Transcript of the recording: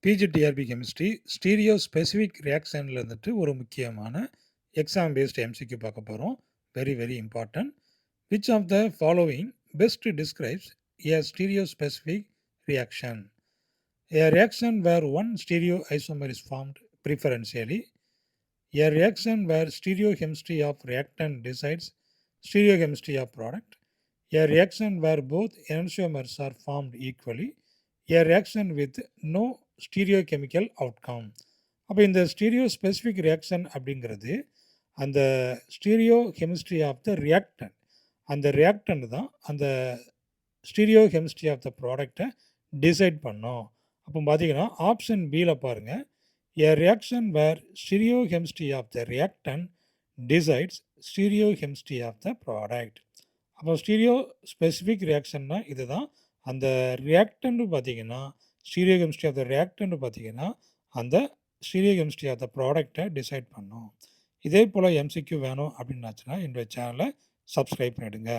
PGTRB chemistry stereo specific ரியாக்ஷன்ல இருந்துட்டு ஒரு முக்கியமான எக்ஸாம் பேஸ்ட் எம்சிக்யூ பார்க்க போகிறோம். Very very important. Which of the following best describes a stereo specific reaction? A reaction where one stereoisomer is formed preferentially. A reaction where stereochemistry of reactant decides stereochemistry of product. A reaction where both enantiomers are formed equally. A reaction with no stereochemical outcome. அப்போ இந்த stereo specific reaction அப்படிங்கிறது அந்த stereo chemistry of the ரியாக்டன், அந்த ரியாக்டன் தான் அந்த stereo chemistry of the ப்ராடக்டை decide பண்ணோம். அப்போ பார்த்தீங்கன்னா ஆப்ஷன் பியில் பாருங்கள், a reaction where stereochemistry of the reactant decides stereochemistry of the product. அப்போ ஸ்டீரியோ ஸ்பெசிஃபிக் ரியாக்ஷன்னா இதுதான். அந்த ரியாக்டன்ட் பார்த்தீங்கன்னா ஸ்டீரியோகெமிஸ்ட்ரி ஆஃப் த ரியாக்டன்ட் பார்த்தீங்கன்னா அந்த ஸ்டீரியோகெமிஸ்ட்ரி ஆஃப் த ப்ராடக்டை டிசைட் பண்ணோம். இதே போல் எம்சிக்யூ வேணும் அப்படின்னாச்சுன்னா என்னுடைய சேனலை சப்ஸ்கிரைப் பண்ணிவிடுங்க.